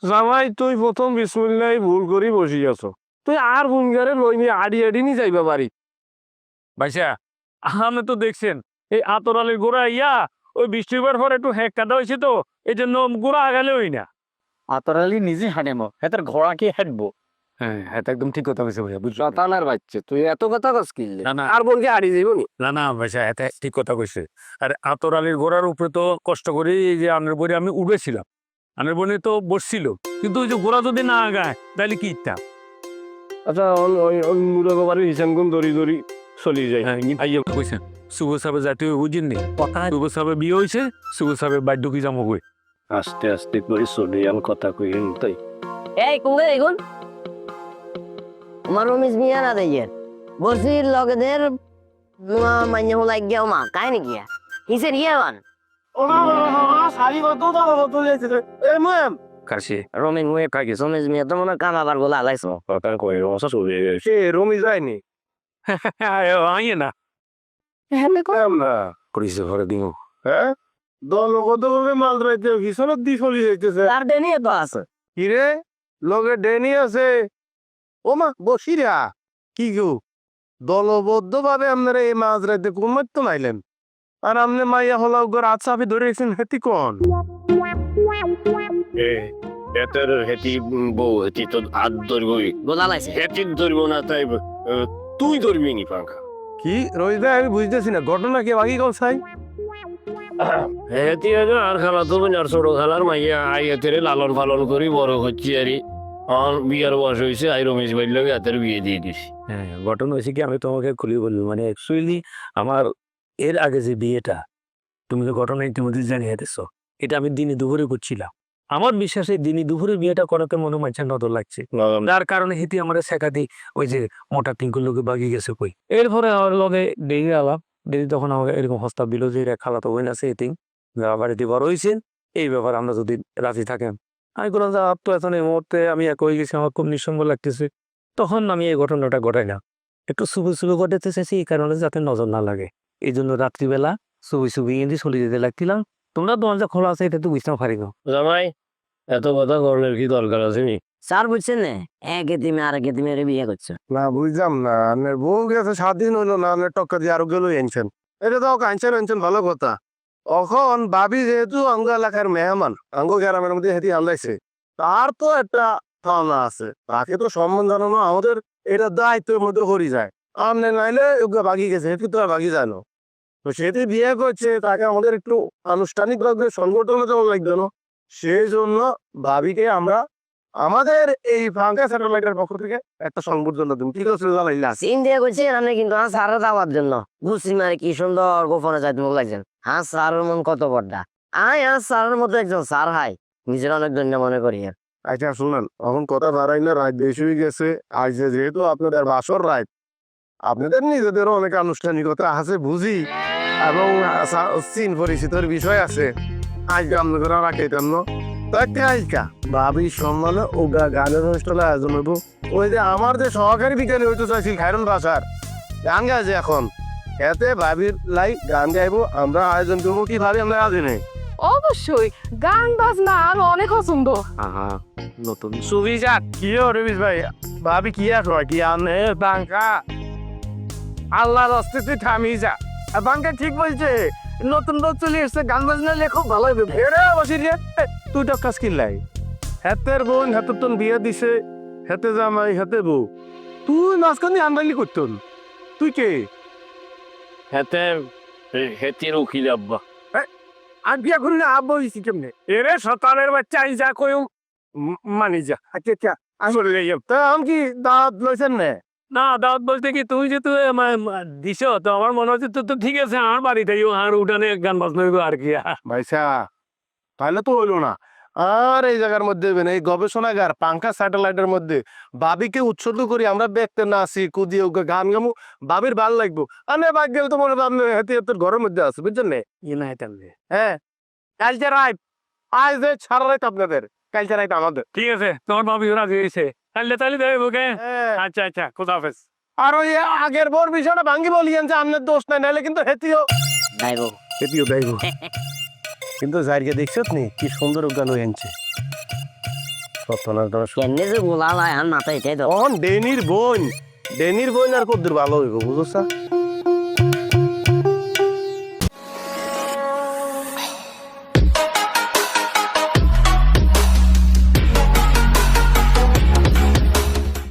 জামাই তুই প্রথম বিসমিল্লাহ ভুল করি বসি আছো, তুই আর বুনগারে লই নিয়ে আড়ি আড়ি নি যাইবা বাড়ি। ভাইসা আপনি তো দেখছেন এই আতরালির গোড়া ইয়া ওই বৃষ্টিবার পর একটু হ্যাঁ কাদা হয়েছে তো এই জন্য গোড়া আগালে হই না। আতরালি নিজে হাঁটেমো হেতার ঘোড়া কি হাঁটবো? হ্যাঁ হ্যাঁ একদম ঠিক কথা বলছে ভাইয়া, বুঝছো? শতানার বাচ্চা তুই এত কথা কস কি না না আর বোনকে আড়ি যাইব নি? না না ভাইসা এত ঠিক কথা কইছে। আর আতরালির গোড়ার উপরে তো কষ্ট করে এই যে আনের বই আমি উঠেছিলাম, আনের বনে তো বসছিল, কিন্তু ওই যে গোড়া যদি না আগায় তাহলে কি ইচ্ছা। আচ্ছা ওই মুরগবাড়ি হিসাব গুণ দড়ি দড়ি চলি যায়। হ্যাঁ আইয়া কইছেন শুভ সাহেবের জাতীয় বুঝিন নি কথা, শুভ সাহেবের বিয়ে হয়েছে, শুভ সাহেবের বাড়ি ঢুকি যাবো কই। আস্তে আস্তে করে চলি আমি কথা কই তাই এই কুঙ্গে এখন আমার রমিজ মিয়া না দেইয়ের বসির লগেদের মাইনে হলাই গিয়া মা কাই নি গিয়া হিসের ইয়াওয়ান কাশি রমিন মুয়ে কাকি রমিজ মিয়া তো মনে কাম আবার গোলা আলাইছো কথা কই রসা চলি সে রমি যায়নি আইয়ে না না করিছে ঘরে দিন। হ্যাঁ দলগত ভাবে মাল ধরাইতে ভীষণ দি চলি যাইতেছে। তার দেনি তো আছে কিরে লগে ডেনি আছে ও মা বসিরা কি গো দলবদ্ধ ভাবে আপনারা এই মাছ রাইতে কোন তো নাইলেন আর আমনে মাইয়া হলা গর আচ্ছা আপনি ধরে রেখেছেন হেতি কোন এটার হেতি বউ হেতি তো হাত ধরবই গোলা লাইছে হেতি ধরবো না তাই তুই ধরবি নি পাঙ্খা কি রোহিদা আমি বুঝতেছি না ঘটনা কি বাকি কল চাই হেতি আর খেলা তো আর ছোট খেলার মাইয়া আইয়াতে লালন পালন করি বড় হচ্ছি আর বিয়ার বয়স হয়েছে আই রমেশ ভাইয়ের লগে হাতের বিয়ে দিয়ে দিছি। হ্যাঁ ঘটনা হয়েছে কি আমি তোমাকে খুলি বলবো, মানে অ্যাকচুয়ালি আমার এর আগে যে বিয়েটা তুমি তো ঘটনা ইতিমধ্যে জানিয়ে দিছো, এটা আমি দিনে দুপুরে করছিলাম। আমার বিশ্বাসে দিনে দুপুরে বিয়েটা করাতে মনে মাঝে নজর লাগছে, যার কারণে হেতি আমার শেখাতে ওই যে মোটা টিঙ্কুর লোকে বাগিয়ে গেছে কই। এরপরে আমার লগে দেরি আলাপ দেরি, তখন আমাকে এরকম হস্তা দিল যে খালা তো হইন আছে এটিং বাড়িতে বড় হয়েছেন, এই ব্যাপারে আমরা যদি রাজি থাকেন। আমি বললাম যে তো এখন এই মুহূর্তে আমি এক হয়ে গেছি, আমার খুব নিঃসঙ্গ লাগতেছে। তখন আমি এই ঘটনাটা ঘটাই না, একটু শুভে শুভে ঘটাতে চাইছি এই কারণে যাতে নজর না লাগে। এই জন্য রাত্রিবেলা ছবি ছবি এনে চলে যেতে লাগছিলাম। তোমরা দরজা খোলা আছে এটা তো বুঝতে পারি না। জামাই এত কথা করলে কি দরকার আছে নি? স্যার বুঝছেন না এক এতিমে আর এক এতিমের বিয়ে করছে। না বুঝলাম না আপনার বউ গেছে 7 দিন হইলো না আপনার টক্কা দিয়ে আরো গেল আনছেন, এটা তো আনছেন আনছেন ভালো কথা। এখন ভাবি যেহেতু আঙ্গ এলাকার মেহমান আঙ্গ গ্রামের মধ্যে হেঁটে আন্দাইছে, তার তো একটা ধারণা আছে, তাকে তো সম্মান জানানো আমাদের এটা দায়িত্বের মধ্যে করি যায়। আমনে নাইলে ওকে বাগি গেছে হেঁটে তো আর বাগি যায় না, তো সেটি বিয়ে করছে তাকে আমাদের একটু আনুষ্ঠানিক ভাবে সংগঠনে দেওয়া লাগবে না। সেই জন্য ভাবিকে আমরা আমাদের এই ফাঙ্কা স্যাটেলাইটের পক্ষ থেকে একটা সংবর্ধনা দিন, ঠিক আছে? জানাইলা সিন দিয়ে করছেন আপনি কিন্তু হ্যাঁ স্যারের যাওয়ার জন্য বুঝছি মানে কি সুন্দর গোপনে যাইতে মুখ লাগছেন। হ্যাঁ স্যারের মন কত বড়টা, আয় হ্যাঁ স্যারের মতো একজন স্যার হাই নিজের অনেক ধন্য মনে করি। আচ্ছা শুনেন এখন কথা বাড়াই না, রাত বেশি হয়ে গেছে। আজ যেহেতু আপনাদের বাসর রাত, আপনাদের নিজেদেরও অনেক আনুষ্ঠানিকতা আছে বুঝি, এবং চিন পরিচিতর বিষয় আছে। আজকে আপনাদের রাখাইতাম না তাকে আজকা ভাবি সম্মানে ও গানের অনুষ্ঠানে আয়োজন হইব। ওই যে আমার যে সহকারী বিজ্ঞানী হইতে চাইছিল খায়রুল বাসার গান গাইছে এখন, এতে ভাবির লাই গান গাইবো, আমরা আয়োজন করবো। কি ভাবি আমরা আজ নেই? অবশ্যই গান বাজনা আর অনেক পছন্দ। আহা নতুন সুবিজা কি রবিশ ভাই ভাবি কি আর হয় কি আনে বাঙ্কা আল্লাহর হস্তে তুই থামি যা। আর বাঙ্কা ঠিক বলছে, নতুন লোক চলে এসছে, গান বাজনা লেখো ভালো হবে। ফেরে বসি রে তুই তো কাজ কিনলাই, হাতের বোন হাতের তোন বিয়ে দিছে, হাতে জামাই হাতে বউ, তুই নাচকানি আনবাইলি করতন। তুই কে? হেতে হেতির উকিল আব্বা। আর বিয়া করলে আব্বা হয়েছি কেমনে? এরে সকালের বাচ্চা আই যা কই মানি যা। আচ্ছা আচ্ছা আসলে তা আমি কি দাঁত লইছেন না? না দাওয়াত বলতে কি তুমি যে তুই দিছ তো আমার মনে হচ্ছে তো ঠিক আছে আমার বাড়িতেই আর উঠানে গান বাজনা হইবো আর কি। ভাইসা তাহলে তো হইলো না। আর এই জায়গার মধ্যে এই গবেষণাগার পাঙ্কা স্যাটেলাইটের মধ্যে বাবিকে উৎসর্গ করি আমরা দেখতে না আসি কুদিয়ে গান গামু, বাবির ভাল লাগবো। আনে বাদ গেলে তো মনে হাতে হাতের ঘরের মধ্যে আছে, বুঝছেন না? হ্যাঁ কালচার রাইট, আজ যে সারা রাত আপনাদের, কালচার রাইট আমাদের। ঠিক আছে তোমার ভাবি রাজি হয়েছে, তাহলে তাহলে দেবে ওকে। হ্যাঁ। আচ্ছা আচ্ছা খোদা হাফেজ। আর ওই আগের বোর বিষয়টা ভাঙ্গি বলিয়েন যে আপনার দোষ নাই, নাহলে কিন্তু হেতিও যাইবো হেতিও দেয়গো। কিন্তু জায়গা দেখছো নি কি সুন্দর গান হয়েছে। কেমনে যে বলা লাই আর মাথা এটাই তো অহন ডেনির বোন আর কদ্দুর ভালো হইব বুঝছ